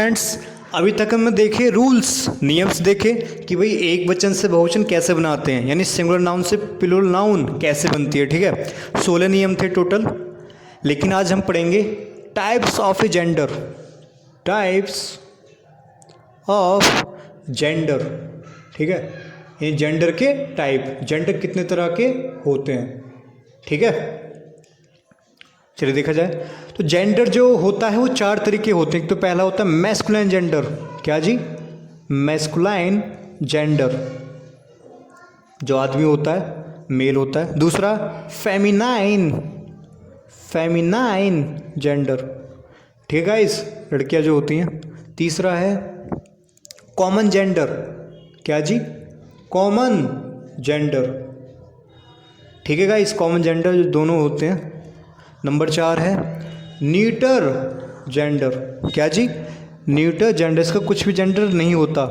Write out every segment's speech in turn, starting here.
Friends, अभी तक हमने देखे रूल्स, नियम्स देखे कि भाई एक वचन से बहुवचन कैसे बनाते हैं, यानी सिंगुलर नाउन से प्लूरल नाउन कैसे बनती है। ठीक है, 16 नियम थे टोटल। लेकिन आज हम पढ़ेंगे types of a gender. Types of gender. ठीक है, ये जेंडर के टाइप, जेंडर कितने तरह के होते हैं। ठीक है, चलिए देखा जाए तो जेंडर जो होता है वो 4 तरीके होते हैं। एक तो पहला होता है मैस्कुलाइन जेंडर। क्या जी? मैस्कुलाइन जेंडर, जो आदमी होता है, मेल होता है। दूसरा फेमिनाइन, फेमिनाइन जेंडर। ठीक है गाइस, लड़कियां जो होती हैं। तीसरा है कॉमन जेंडर। क्या जी? Common gender. ठीक है गाइस, कॉमन जेंडर जो दोनों होते हैं। नंबर 4 है न्यूटर जेंडर। क्या जी? न्यूटर जेंडर, इसका कुछ भी जेंडर नहीं होता,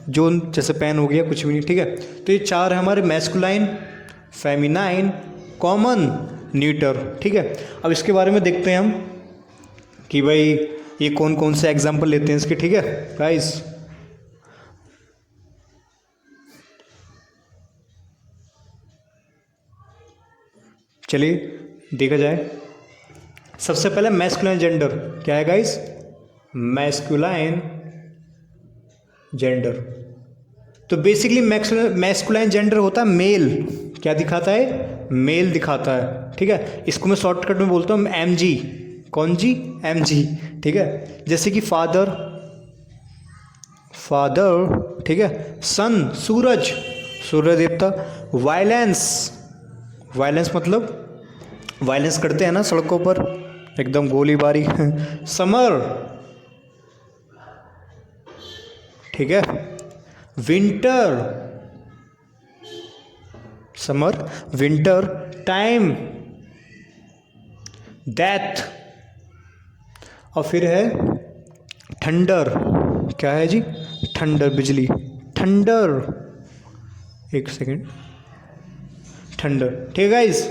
जो जैसे पेन हो गया, कुछ भी नहीं। ठीक है, तो ये 4 है हमारे, मैस्कुलाइन, फेमिनाइन, कॉमन, न्यूटर। ठीक है, अब इसके बारे में देखते हैं हम कि भाई ये कौन कौन से एग्जाम्पल लेते हैं इसके। ठीक है गाइस, चलिए देखा जाए। सबसे पहले मैस्कुलाइन जेंडर। क्या है गाइस? Masculine gender. तो बेसिकली मैस्कुलाइन जेंडर होता है मेल। क्या दिखाता है? मेल दिखाता है। ठीक है, इसको मैं शॉर्टकट में बोलता हूँ MG। कौन जी? MG। ठीक है, जैसे कि फादर, फादर। ठीक है, सन, सूरज, सूर्य देवता। वायलेंस, वायलेंस मतलब वायलेंस करते हैं ना सड़कों पर, एकदम गोलीबारी। समर। ठीक है, winter, summer, winter. Time, death. और फिर है थंडर। क्या है जी? थंडर, बिजली, थंडर। एक सेकेंड, थंडर। ठीक है गाइस,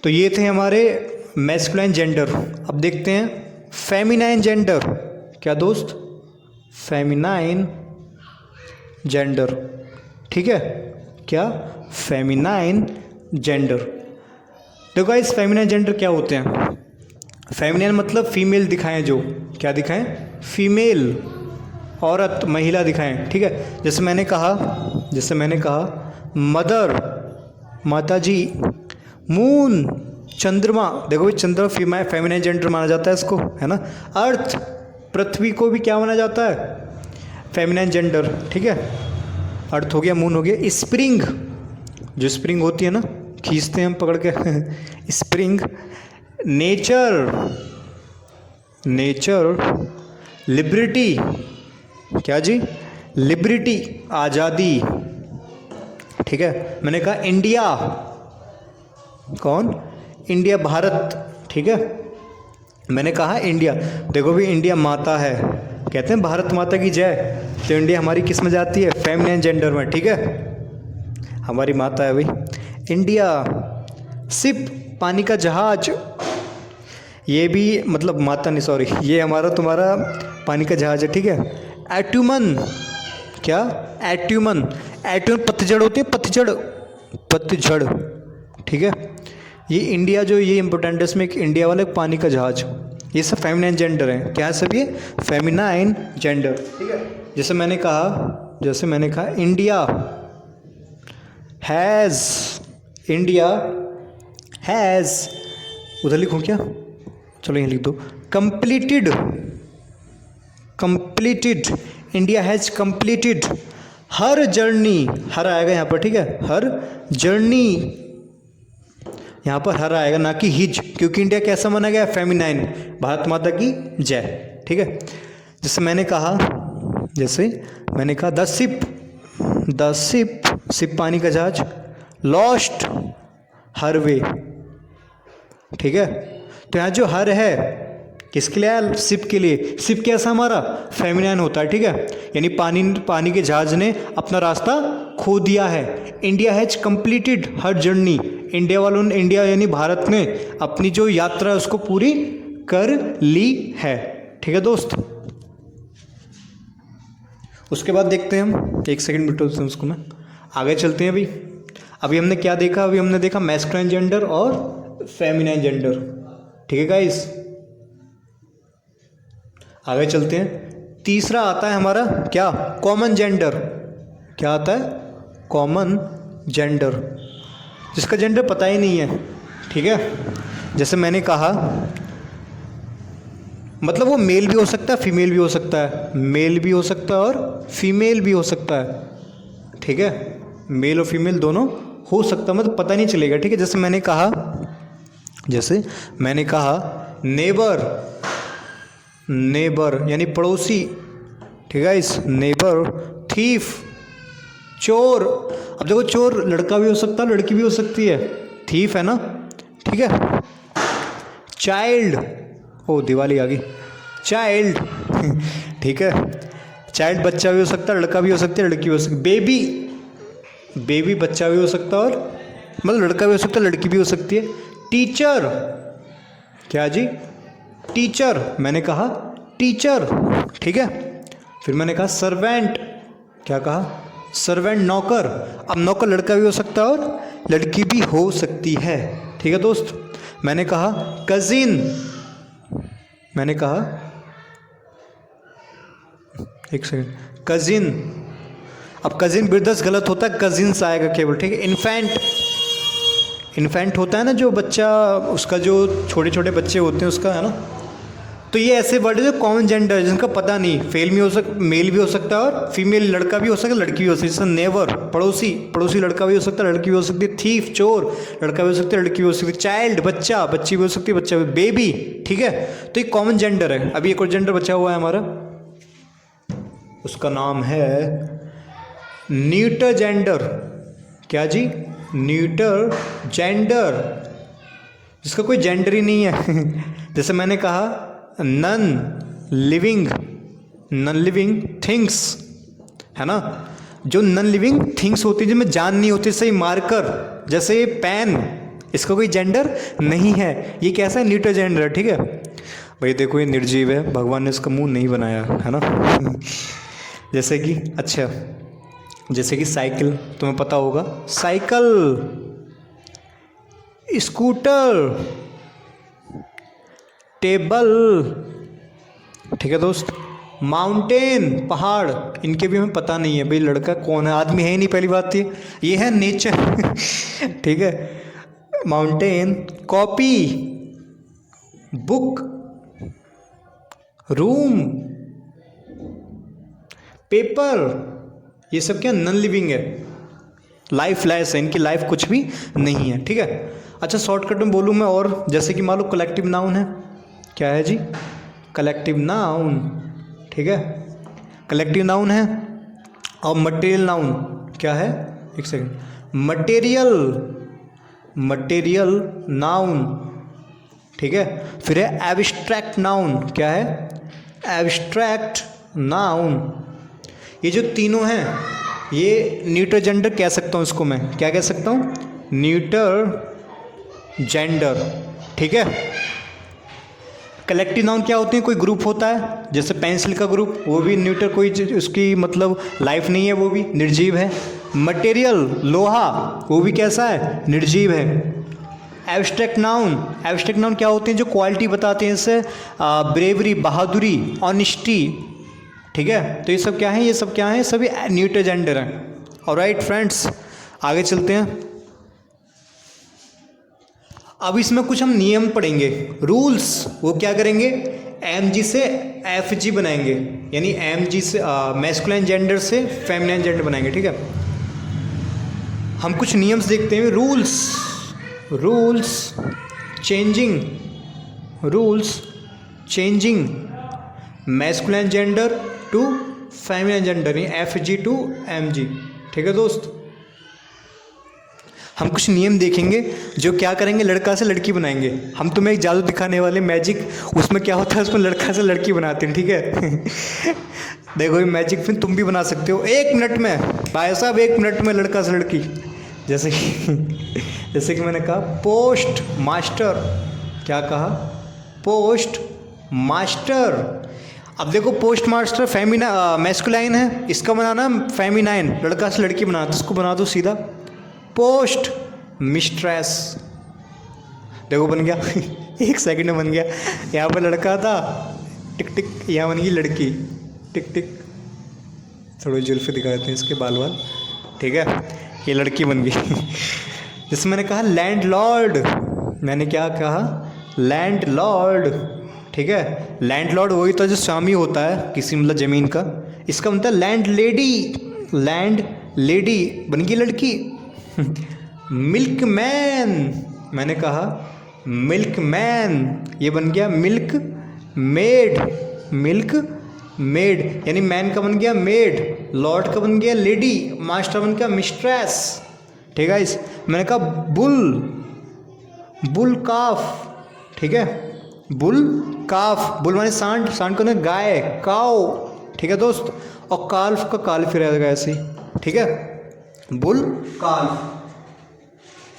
तो ये थे हमारे मैस्कुलाइन जेंडर। अब देखते हैं फेमिनाइन जेंडर। क्या दोस्त? Feminine gender. ठीक है, क्या? Feminine gender. देखो गाइस, फेमिनाइन जेंडर क्या होते हैं? फेमिनाइन मतलब फीमेल दिखाएं, जो क्या दिखाएं? फीमेल, औरत, महिला दिखाएं। ठीक है, जैसे मैंने कहा मदर, माता जी। मून, चंद्रमा। देखो भाई, चंद्रमा फेमिनाइन जेंडर माना जाता है इसको, है ना। अर्थ, पृथ्वी को भी क्या माना जाता है? Feminine gender. ठीक है, अर्थ हो गया, मून हो गया। स्प्रिंग, जो स्प्रिंग होती है ना, खींचते हैं हम पकड़ के। स्प्रिंग। Nature, nature. लिबर्टी। क्या जी? लिबर्टी, आज़ादी। ठीक है, मैंने कहा इंडिया। कौन? इंडिया, भारत। ठीक है, मैंने कहा इंडिया। देखो भी, इंडिया माता है, कहते हैं भारत माता की जय। तो इंडिया हमारी किस में जाती है? फेमिनाइन जेंडर में। ठीक है, हमारी माता है भाई इंडिया। शिप, पानी का जहाज। ये भी मतलब माता नहीं, सॉरी, ये हमारा तुम्हारा पानी का जहाज है। ठीक है, एट्यूमन। क्या? एट्यूमन, एट्यूमन पतझड़ होती है, पतझड़, पतझड़। ठीक है, ये इंडिया जो, ये इंपॉर्टेंट है इसमें, एक इंडिया वाला एक पानी का जहाज। ये सब फेमिनाइन जेंडर हैं। क्या है सब? ये फेमिनाइन जेंडर। ठीक है, जैसे मैंने कहा इंडिया हैज़, इंडिया हैज़। उधर लिखूँ क्या? चलो यहाँ लिख दो। Completed, completed, India has completed her journey. Her आएगा यहाँ पर। ठीक है, हर जर्नी, यहाँ पर हर आएगा, ना कि हिज, क्योंकि इंडिया कैसा माना गया? फेमिनाइन, भारत माता की जय। ठीक है, जैसे मैंने कहा the ship, the ship, ship पानी का जहाज। लॉस्ट, हर वे। ठीक है, तो यहाँ जो हर है किसके लिए आया? शिप के लिए। शिप कैसा हमारा? फेमिनाइन होता है। ठीक है, यानी पानी के जहाज ने अपना रास्ता खो दिया है। India has completed her journey, India वालों ने, इंडिया यानी भारत ने अपनी जो यात्रा है उसको पूरी कर ली है। ठीक है दोस्त, उसके बाद देखते हैं हम, एक सेकंड बिटो उसको मैं, आगे चलते हैं। अभी हमने क्या देखा, अभी हमने देखा मैस्कुलाइन जेंडर और फेमिनाइन जेंडर, ठीक है गाइस। आगे चलते हैं। तीसरा आता है हमारा क्या, कॉमन जेंडर। क्या आता है, कॉमन जेंडर, जिसका जेंडर पता ही नहीं है, ठीक है। जैसे मैंने कहा, मतलब वो मेल भी हो सकता है, फीमेल भी हो सकता है, मेल भी हो सकता है और फीमेल भी हो सकता है, ठीक है। मेल और फीमेल दोनों हो सकता है, मतलब पता नहीं चलेगा, ठीक है। जैसे मैंने कहा नेबर, नेबर यानी पड़ोसी, ठीक है। इस नेबर, थीफ, चोर। अब देखो चोर लड़का भी हो सकता है, लड़की भी हो सकती है, थीफ है ना, ठीक है। चाइल्ड, ओ दिवाली आ गई, चाइल्ड ठीक है, चाइल्ड बच्चा भी हो सकता है, लड़का भी हो सकता है, लड़की भी हो सकती है। बेबी, बेबी बच्चा भी हो सकता है, और मतलब लड़का भी हो सकता है, लड़की भी हो सकती है। टीचर, क्या जी, टीचर, मैंने कहा टीचर, ठीक है। फिर मैंने कहा सर्वेंट, क्या कहा, सर्वेंट, नौकर। अब नौकर लड़का भी हो सकता है और लड़की भी हो सकती है, ठीक है दोस्त। मैंने कहा कजिन, मैंने कहा एक सेकंड, कजिन। अब कजिन बिरदस गलत होता है, कजिन्स आएगा केवल, ठीक है। इन्फेंट, इन्फेंट होता है ना जो बच्चा, उसका जो छोटे छोटे बच्चे होते हैं उसका, है ना। तो ये ऐसे वर्ड है जो कॉमन जेंडर है, जिनका पता नहीं, फेल भी हो सकता, मेल भी हो सकता है, और फीमेल लड़का भी हो सकता है, लड़की भी हो सकती है। जैसे नेवर, पड़ोसी, पड़ोसी लड़का भी हो सकता है, लड़की भी हो सकती है। थीफ, चोर, लड़का भी हो सकता है, लड़की भी हो सकती है। चाइल्ड, बच्चा, बच्ची भी हो सकती है, बच्चा भी। बेबी, ठीक है। तो ये कॉमन जेंडर है। अभी एक और जेंडर बचा हुआ है हमारा, उसका नाम है न्यूटर जेंडर। क्या जी, न्यूटर जेंडर, जिसका कोई जेंडर ही नहीं है जैसे मैंने कहा none living, none living things, है ना। जो नन लिविंग थिंग्स होती है, जिनमें जान नहीं होती, सही मार्कर, जैसे पेन, इसका कोई जेंडर नहीं है, ये कैसा है, न्यूटर जेंडर है, ठीक है भाई। देखो ये निर्जीव है, भगवान ने इसका मुंह नहीं बनाया, है ना जैसे कि, अच्छा, जैसे कि साइकिल, तुम्हें पता होगा, साइकिल, स्कूटर, टेबल, ठीक है दोस्त। माउंटेन, पहाड़, इनके भी हमें पता नहीं है भाई, लड़का कौन है, आदमी है ही नहीं, पहली बात ये है नेचर ठीक है। Mountain, copy, book, room, paper, ये सब क्या, नॉन लिविंग है, लाइफ लेस है, इनकी लाइफ कुछ भी नहीं है, ठीक है। अच्छा शॉर्टकट में बोलूँ मैं, और जैसे कि मान लो कलेक्टिव नाउन है, क्या है जी, कलेक्टिव नाउन, ठीक है, कलेक्टिव नाउन है। और मटेरियल नाउन क्या है, एक सेकंड, मटेरियल, मटेरियल नाउन, ठीक है। फिर है एब्स्ट्रैक्ट नाउन, क्या है, एब्स्ट्रैक्ट नाउन। ये जो तीनों हैं, ये न्यूटर जेंडर कह सकता हूँ इसको मैं, क्या कह सकता हूँ, न्यूटर जेंडर, ठीक है। कलेक्टिव नाउन क्या होते हैं, कोई ग्रुप होता है, जैसे पेंसिल का ग्रुप, वो भी न्यूटर, कोई उसकी मतलब लाइफ नहीं है, वो भी निर्जीव है। मटेरियल, लोहा, वो भी कैसा है, निर्जीव है। एब्स्ट्रैक्ट नाउन, एब्स्ट्रैक्ट नाउन क्या होते हैं, जो क्वालिटी बताते हैं, जैसे ब्रेवरी, बहादुरी, ऑनेस्टी, ठीक है। तो ये सब क्या है, ये सब क्या है, सभी न्यूटर जेंडर हैं। ऑलराइट फ्रेंड्स, आगे चलते हैं। अब इसमें कुछ हम नियम पढ़ेंगे, रूल्स। वो क्या करेंगे, एमजी से एफजी बनाएंगे, यानी एमजी से मैस्कुलाइन जेंडर से फेमिनाइन जेंडर बनाएंगे, ठीक है। हम कुछ नियम्स देखते हैं, rules, rules changing, rules changing masculine gender to feminine gender, यानी एफजी टू एमजी, ठीक है दोस्त। हम कुछ नियम देखेंगे जो क्या करेंगे, लड़का से लड़की बनाएंगे। हम तुम्हें एक जादू दिखाने वाले, मैजिक, उसमें क्या होता है, उसमें लड़का से लड़की बनाते हैं, ठीक है देखो ये मैजिक फिर तुम भी बना सकते हो 1 मिनट में, भाई साहब 1 मिनट में लड़का से लड़की। जैसे कि मैंने कहा पोस्ट मास्टर, क्या कहा, पोस्ट मास्टर। अब देखो पोस्ट मास्टर फेमिना मैस्कुलाइन है, इसका बनाना फेमिनाइन, लड़का से लड़की बनाना, तो इसको बना दो सीधा पोस्ट मिस्ट्रेस। देखो बन गया 1 सेकंड में बन गया। यहाँ पर लड़का था, टिक टिक, यहाँ बन गई लड़की, टिक टिक, थोड़ी जुल्फी दिखा देते हैं इसके बाल, ठीक है, ये लड़की बन गई। जिसमें मैंने कहा लैंडलॉर्ड, मैंने क्या कहा, लैंडलॉर्ड, ठीक है। लैंडलॉर्ड वही तो जो स्वामी होता है किसी मतलब ज़मीन का, इसका मतलब लैंड लेडी, लैंड लेडी बन गई लड़की। मिल्क मैन, मैंने कहा मिल्क मैन, ये बन गया मिल्क मेड, मिल्क मेड, यानी मैन का बन गया मेड, लॉर्ड का बन गया लेडी, मास्टर बन गया मिस्ट्रेस, ठीक है। इस मैंने कहा बुल, बुल काफ, ठीक है, बुल काफ, बुल माने सांड, सांड को ना गाय, काओ, ठीक है दोस्त, और काल्फ का काल्फ ही रहेगा ऐसे, ठीक है, बुल काल्फ,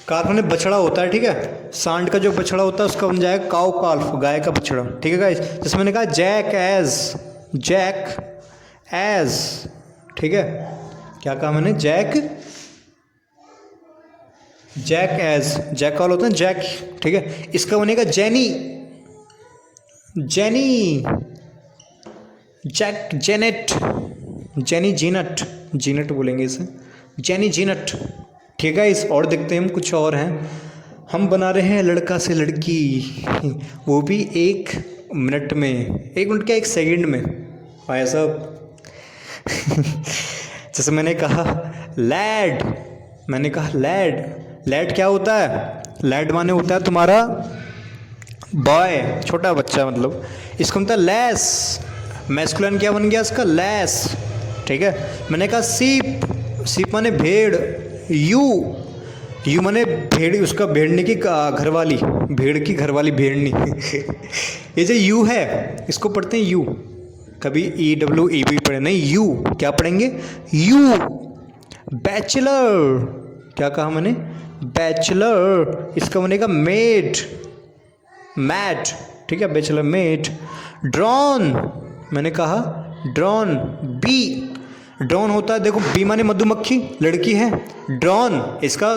काल्फ माने बछड़ा होता है, ठीक है, सांड का जो बछड़ा होता है उसका बन जाएगा काओ काल्फ, गाय का बछड़ा, ठीक है गाइस। जैसे मैंने कहा जैक एज, जैक एज, ठीक है, क्या कहा मैंने, jack, jack as, jack call होता है जैक, ठीक है। इसका बनेगा jenny, jenny, jack jennet, jenny jennet, jennet बोलेंगे इसे, जेनी जीनट, ठीक है। इस और देखते हैं हम कुछ और हैं, हम बना रहे हैं लड़का से लड़की, वो भी 1 मिनट में, 1 मिनट क्या 1 सेकंड में भाई साहब। जैसे मैंने कहा लैड, मैंने कहा लैड, लैड क्या होता है, लैड माने होता है तुम्हारा बॉय, छोटा बच्चा मतलब, इसका मतलब लेस, मैस्कुलिन क्या बन गया इसका, लेस, ठीक है। मैंने कहा सीप, सीप माने भेड़, यू, यू माने भेड़, उसका भेड़ने की घरवाली, भेड़ की घरवाली भेड़नी। ये जो यू है इसको पढ़ते हैं यू, कभी EWEB पढ़े नहीं, यू क्या पढ़ेंगे, यू। बैचलर, क्या कहा मैंने, बैचलर, इसका बनेगा मेड, मैट, ठीक है, बैचलर मेट। ड्रॉन, मैंने कहा ड्रॉन, बी, ड्रॉन होता है, देखो बी माने मधुमक्खी, लड़की है, ड्रॉन इसका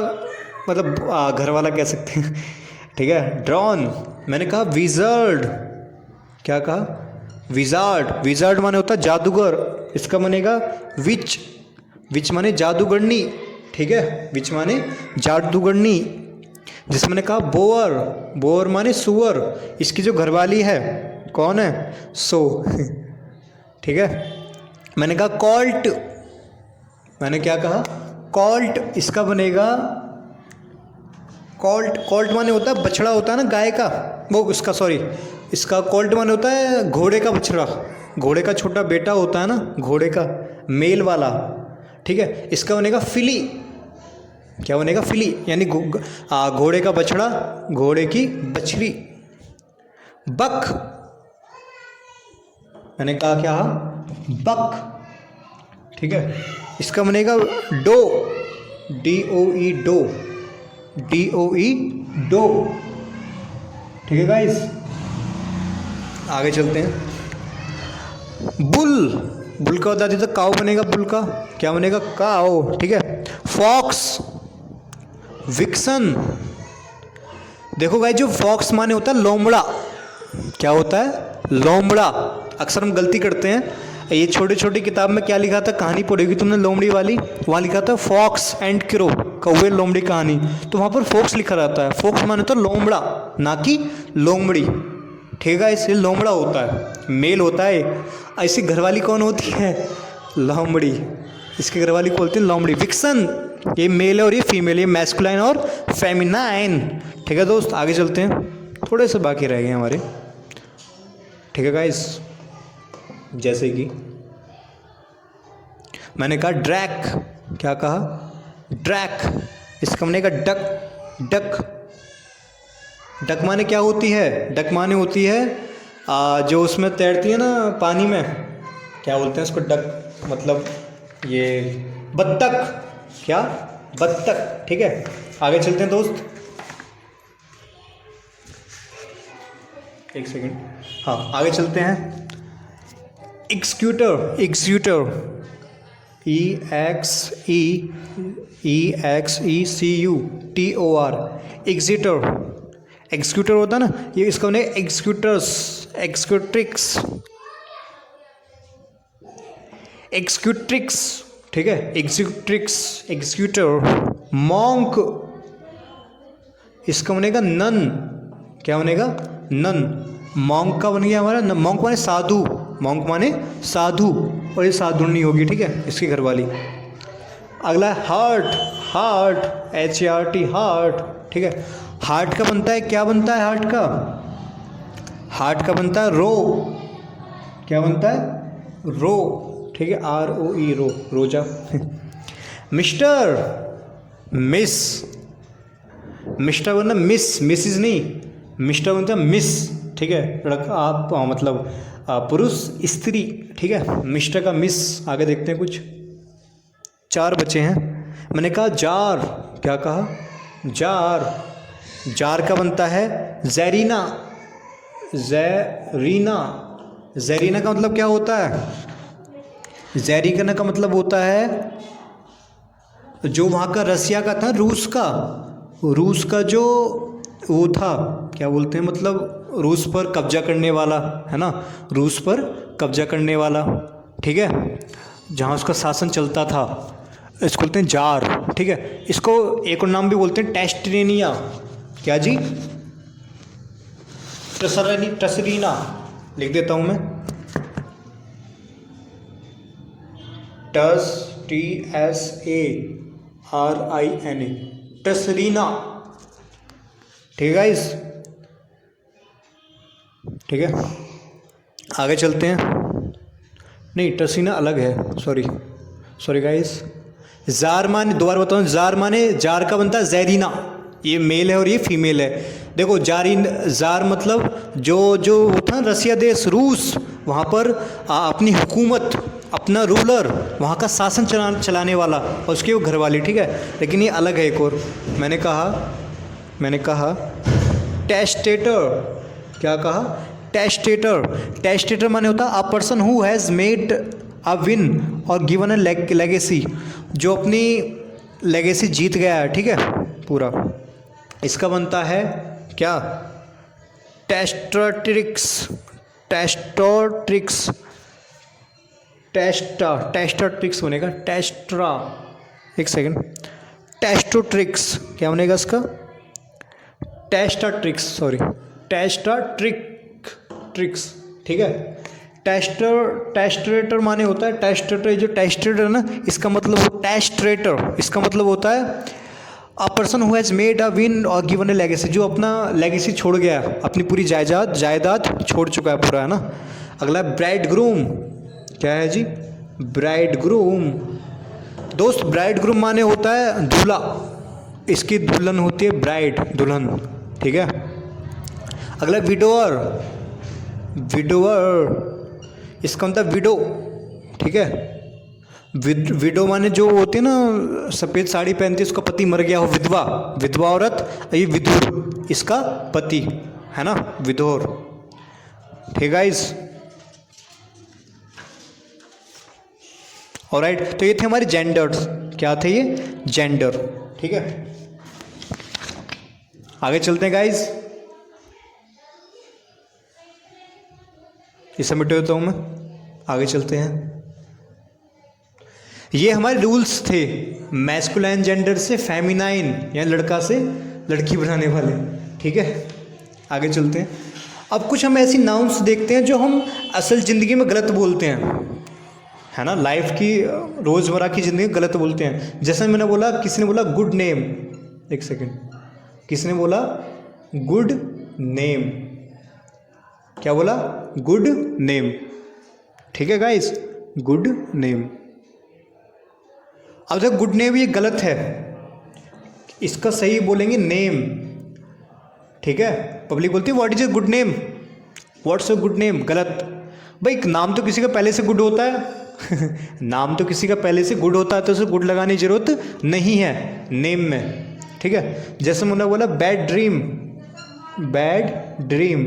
मतलब घर वाला कह सकते हैं, ठीक है, ड्रॉन। मैंने कहा विजर्ड, क्या कहा, विजार्ड, विजार्ड माने होता है जादूगर, इसका बनेगा विच, विच माने जादूगरनी, ठीक है, विच माने जादूगरनी। जिसमें मैंने कहा बोअर, बोअर माने सुअर, इसकी जो घरवाली है कौन है, सो, ठीक है। मैंने कहा कॉल्ट, मैंने क्या कहा, कॉल्ट, इसका बनेगा कॉल्ट, कॉल्ट माने होता है बछड़ा होता है ना गाय का, वो इसका सॉरी, इसका कॉल्ट माने होता है घोड़े का बछड़ा, घोड़े का छोटा बेटा होता है ना घोड़े का, मेल वाला, ठीक है। इसका बनेगा फिली, क्या बनेगा, फिली, यानी घोड़े का बछड़ा, घोड़े की बछड़ी। बक, मैंने कहा क्या, बक, ठीक है। इसका बनेगा doe, DOE doe, DOE doe, ठीक है गाइस। आगे चलते हैं। बुल, बुल का बता देते, काऊ बनेगा, बुल का क्या बनेगा, काऊ, ठीक है। फॉक्स, विक्सन, देखो गाइस जो फॉक्स माने होता है लोमड़ा, क्या होता है, लोमड़ा। अक्सर हम गलती करते हैं, ये छोटी छोटी किताब में क्या लिखा था, कहानी पढ़ेगी तुमने लोमड़ी वाली, वहाँ लिखा था फॉक्स एंड क्रो, कौवे लोमड़ी कहानी, तो वहाँ पर फॉक्स लिखा रहता है, फॉक्स माने तो लोमड़ा, ना कि लोमड़ी, ठीक है। इसलिए लोमड़ा होता है, मेल होता है। ऐसी घरवाली कौन होती है, लोमड़ी, इसकी घरवाली को बोलते हैं लोमड़ी। विक्सन, ये मेल है और ये फीमेल, ये मैस्कुलाइन और फेमिनाइन, ठीक है दोस्त। आगे चलते हैं, थोड़े से बाकी रह गए हमारे, ठीक है गाइस। जैसे कि मैंने कहा ड्रैक, क्या कहा, ड्रैक, इसका बनेगा डक, डक, डक माने क्या होती है, डक माने होती है जो उसमें तैरती है ना पानी में, क्या बोलते हैं उसको, डक मतलब ये बत्तख, क्या, बत्तख, ठीक है। आगे चलते हैं दोस्त, एक सेकंड, हाँ आगे चलते हैं। Executor, executor, EXECUTOR, executor. Executor होता है ना, ये इसका उन्हें एग्जीक्यूटर्स, एग्जीक्यूट्रिक्स, एग्जीक्यूट्रिक्स, ठीक है, एग्जीक्यूट्रिक्स, एग्जीक्यूटर। मॉन्क, इसका बनेगा नन, क्या बनेगा? नन। मॉन्क का बन गया हमारा, मॉन्क माने साधु, मॉन्क माने साधु, और ये साधुनी होगी, ठीक है, इसकी घरवाली। अगला है हार्ट, हार्ट, HART, हार्ट, ठीक है। हार्ट का बनता है, क्या बनता है हार्ट का? हार्ट का बनता है रो, क्या बनता है? रो, ठीक है, ROE, रो, रोजा। मिस्टर, मिस, मिस्टर बनना मिस, मिसिज नहीं, मिस्टर बनता मिस, ठीक है, लड़का आप मतलब पुरुष, स्त्री, ठीक है, मिस्टर का मिस। आगे देखते हैं कुछ, 4 बचे हैं। मैंने कहा जार, क्या कहा? जार। जार का बनता है जैरीना, जैरीना। जैरीना का मतलब क्या होता है? जैरीना का मतलब होता है जो वहाँ का रसिया का था, रूस का, रूस का जो वो था, क्या बोलते हैं, मतलब रूस पर कब्जा करने वाला, है ना, रूस पर कब्जा करने वाला, ठीक है, जहाँ उसका शासन चलता था, इसको बोलते हैं जार, ठीक है। इसको एक और नाम भी बोलते हैं टेस्टरेनिया, क्या जी? टसरीना, लिख देता हूँ मैं, TSARINA, टसरीना, ठीक है गाइस, ठीक है। आगे चलते हैं, नहीं टसीना अलग है, सॉरी सॉरी गाइस। जार माने, दोबारा बताऊँ, जार माने, जार का बनता है जैरीना, ये मेल है और ये फीमेल है। देखो जारीन, जार मतलब जो जो था रसिया देश, रूस, वहाँ पर अपनी हुकूमत, अपना रूलर, वहाँ का शासन चलाने वाला, और उसकी वो घरवाली, ठीक है। लेकिन ये अलग है एक और, मैंने कहा टेस्टेटर, क्या कहा? टेस्टेटर। टेस्टेटर माने होता है a person who has made a win और गिवन अ लेगेसी, जो अपनी लेगेसी जीत गया है, ठीक है, पूरा। इसका बनता है क्या? टेस्टोट्रिक्स, टेस्टोट्रिक्स, टेस्टोट्रिक्स बनेगा, टेस्ट्रा, एक सेकेंड, टेस्टोट्रिक्स क्या बनेगा इसका? टेस्टाट्रिक्स, सॉरी, टेस्टाट्रिक्स, ठीक है। टेस्टरेटर माने होता है, टेस्टरेटर, जो टेस्टरेटर ना, इसका मतलब टेस्टरेटर, इसका मतलब होता है a person who has made a win और गिवन ए लेगेसी, जो अपना लेगेसी छोड़ गया, अपनी पूरी जायदाद छोड़ चुका है पूरा, है ना। अगला ब्राइड ग्रूम, क्या है जी? Bride groom. दोस्त ब्राइड ग्रूम माने होता है दूल्हा, इसकी दुल्हन होती है ब्राइड, दुल्हन, ठीक है। अगला विडोअर, विडोअर, इसका मतलब विडो, ठीक है। विडो माने जो होती है ना, सफ़ेद साड़ी पहनती है, उसका पति मर गया हो, विधवा, विधवा औरत, ये विधुर, इसका पति, है ना, विधोर, ठीक गाइस। ऑलराइट, तो ये थे हमारे जेंडर्स, क्या थे ये? जेंडर, ठीक है। आगे चलते हैं गाइस, ये सबमिट होता हूँ मैं, आगे चलते हैं। ये हमारे रूल्स थे, मैस्कुलाइन जेंडर से फेमिनाइन, यानी लड़का से लड़की बनाने वाले, ठीक है। आगे चलते हैं। अब कुछ हम ऐसी नाउन्स देखते हैं जो हम असल ज़िंदगी में गलत बोलते हैं, है ना, लाइफ की रोज़मर्रा की ज़िंदगी में गलत बोलते हैं। जैसे मैंने बोला, किसी ने बोला गुड नेम, एक सेकेंड, किसने बोला गुड नेम, क्या बोला? गुड नेम, ठीक है गाइस, गुड नेम। अब देखो गुड नेम ये गलत है, इसका सही बोलेंगे नेम, ठीक है। पब्लिक बोलती है what is a good name, what's a good name, गलत। भाई नाम तो किसी का पहले से गुड होता है नाम तो किसी का पहले से गुड होता है, तो उसे गुड लगाने की जरूरत नहीं है नेम में, ठीक है। जैसे मैंने बोला बैड ड्रीम, बैड ड्रीम,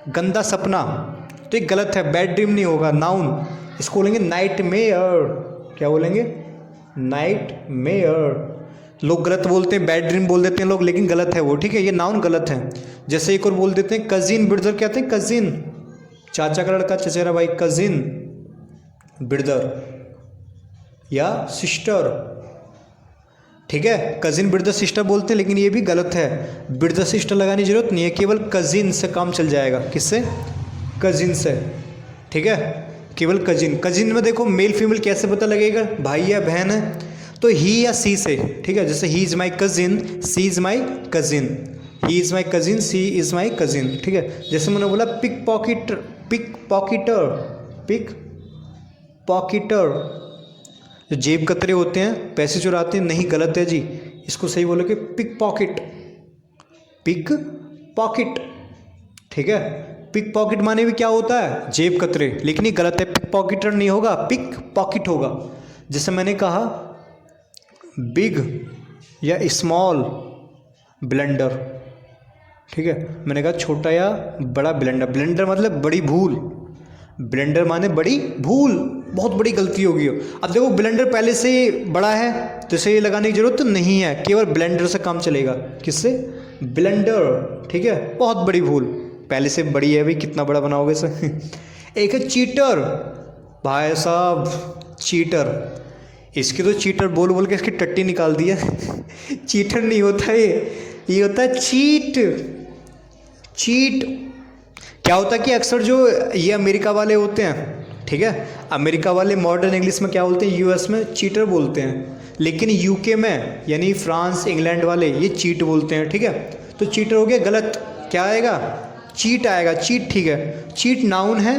गंदा सपना, तो ये गलत है, बैड ड्रीम नहीं होगा, नाउन। इसको बोलेंगे नाइट मेयर। क्या बोलेंगे? Night mayor. लोग गलत बोलते हैं, बैड ड्रीम बोल देते हैं लोग, लेकिन गलत है वो, ठीक है, ये नाउन गलत है। जैसे एक और बोल देते हैं कजिन ब्रदर, कहते हैं कजिन, चाचा का लड़का, चचेरा भाई, कजिन ब्रदर या सिस्टर, ठीक है, कजिन ब्रदर सिस्टर बोलते हैं, लेकिन ये भी गलत है। ब्रदर सिस्टर लगाने की जरूरत नहीं है, केवल कजिन से काम चल जाएगा। किससे? कजिन से, ठीक है, केवल कजिन। कजिन में देखो मेल फीमेल कैसे पता लगेगा, भाई या बहन है तो ही या सी से, ठीक है, जैसे he is my cousin, she is my cousin, he is my cousin, she is my cousin, ठीक है। जैसे मैंने बोला pickpocketer, pickpocketer, pickpocketer जो जेब कतरे होते हैं, पैसे चुराते हैं, नहीं गलत है जी, इसको सही बोलोगे पिक पॉकेट, पिक पॉकेट, ठीक है। पिक पॉकेट माने भी क्या होता है? जेब कतरे, लेकिन ये गलत है, पिक पॉकेटर नहीं होगा, पिक पॉकेट होगा। जैसे मैंने कहा बिग या स्मॉल ब्लेंडर, ठीक है, मैंने कहा छोटा या बड़ा ब्लेंडर, ब्लेंडर मतलब बड़ी भूल, ब्लेंडर माने बड़ी भूल, बहुत बड़ी गलती होगी। अब देखो ब्लेंडर पहले से बड़ा है तो इसे ये लगाने की जरूरत तो नहीं है, केवल ब्लेंडर से काम चलेगा। किससे? ब्लेंडर, ठीक है, बहुत बड़ी भूल, पहले से बड़ी है भाई, कितना बड़ा बनाओगे इसे। एक है चीटर, भाई साहब चीटर, इसकी तो चीटर बोल बोल के इसकी टट्टी निकाल दी है। चीटर नहीं होता ये होता है चीट। चीट क्या होता है कि अक्सर जो ये अमेरिका वाले होते हैं, ठीक है, अमेरिका वाले मॉडर्न इंग्लिश में क्या बोलते हैं, यूएस में चीटर बोलते हैं, लेकिन यूके में यानी फ्रांस इंग्लैंड वाले ये चीट बोलते हैं, ठीक है। तो चीटर हो गया गलत, क्या आएगा? चीट आएगा, चीट, ठीक है। चीट नाउन है,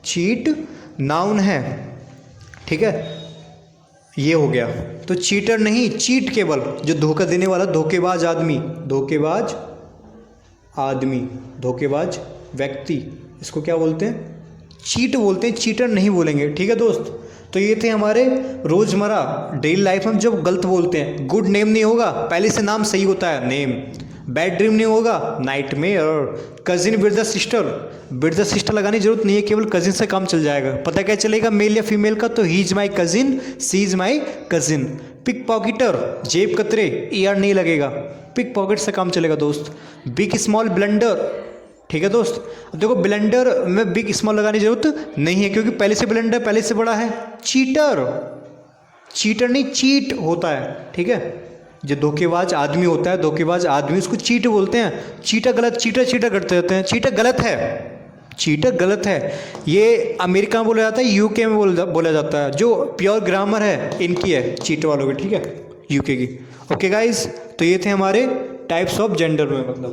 चीट नाउन है, ठीक है, ये हो गया। तो चीटर नहीं, चीट केवल जो धोखा देने वाला, धोखेबाज आदमी, धोखेबाज आदमी, धोखेबाज व्यक्ति, इसको क्या बोलते हैं? चीट बोलते हैं, चीटर नहीं बोलेंगे, ठीक है दोस्त। तो ये थे हमारे रोज़मर्रा डेली लाइफ में जब गलत बोलते हैं। गुड नेम नहीं होगा, पहले से नाम सही होता है, नेम। बैड ड्रीम नहीं होगा, night mayor. Cousin brother sister, brother sister लगाने की जरूरत नहीं है, केवल कजिन से काम चल जाएगा। पता क्या चलेगा मेल या फीमेल का? तो he is my cousin, she is my cousin. Pick pocketer, जेब कतरे, ईयर नहीं लगेगा, पिक पॉकेट से काम चलेगा दोस्त। बिग स्मॉल ब्लेंडर, ठीक है दोस्त। अब देखो ब्लेंडर में बिग स्मॉल लगाने की जरूरत नहीं है, क्योंकि पहले से ब्लेंडर पहले से बड़ा है। चीटर, चीटर नहीं चीट होता है, ठीक है, जो धोखेबाज आदमी होता है, धोखेबाज आदमी उसको चीट बोलते हैं। चीटर गलत, चीटर चीटर करते रहते हैं, चीटर गलत है, चीटर गलत है। ये अमेरिका में बोला जाता है, यूके में बोला जाता है, जो प्योर ग्रामर है इनकी है, चीटर वालों की, ठीक है, यूके की। ओके गाइज, तो ये थे हमारे टाइप्स ऑफ जेंडर में, मतलब